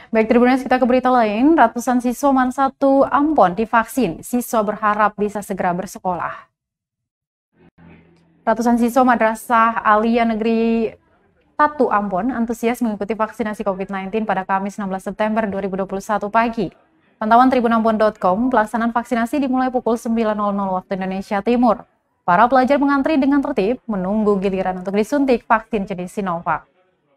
Baik, Tribuners, kita ke berita lain. Ratusan siswa MAN 1 Ambon divaksin. Siswa berharap bisa segera bersekolah. Ratusan siswa Madrasah Aliyah Negeri 1 Ambon antusias mengikuti vaksinasi COVID-19 pada Kamis 16 September 2021 pagi. Pantauan tribunambon.com, pelaksanaan vaksinasi dimulai pukul 9.00 waktu Indonesia Timur. Para pelajar mengantri dengan tertib, menunggu giliran untuk disuntik vaksin jenis Sinovac.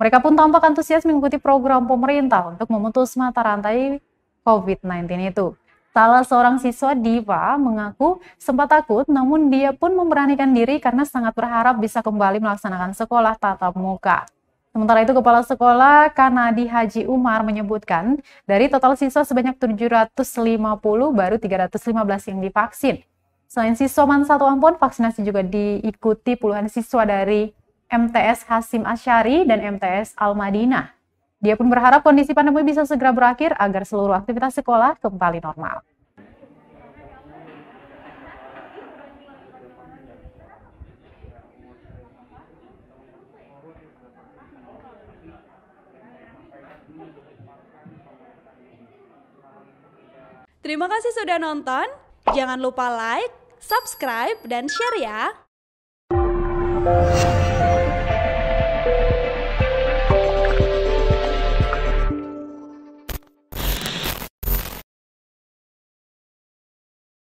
Mereka pun tampak antusias mengikuti program pemerintah untuk memutus mata rantai COVID-19 itu. Salah seorang siswa, Diva, mengaku sempat takut, namun dia pun memberanikan diri karena sangat berharap bisa kembali melaksanakan sekolah tatap muka. Sementara itu, Kepala Sekolah Kanadi Haji Umar menyebutkan, dari total siswa sebanyak 750, baru 315 yang divaksin. Selain siswa MAN 1 Ambon, vaksinasi juga diikuti puluhan siswa dari MTS Hasim Asyari dan MTS Al-Madinah. Dia pun berharap kondisi pandemi bisa segera berakhir agar seluruh aktivitas sekolah kembali normal. Terima kasih sudah nonton. Jangan lupa like, subscribe, dan share ya.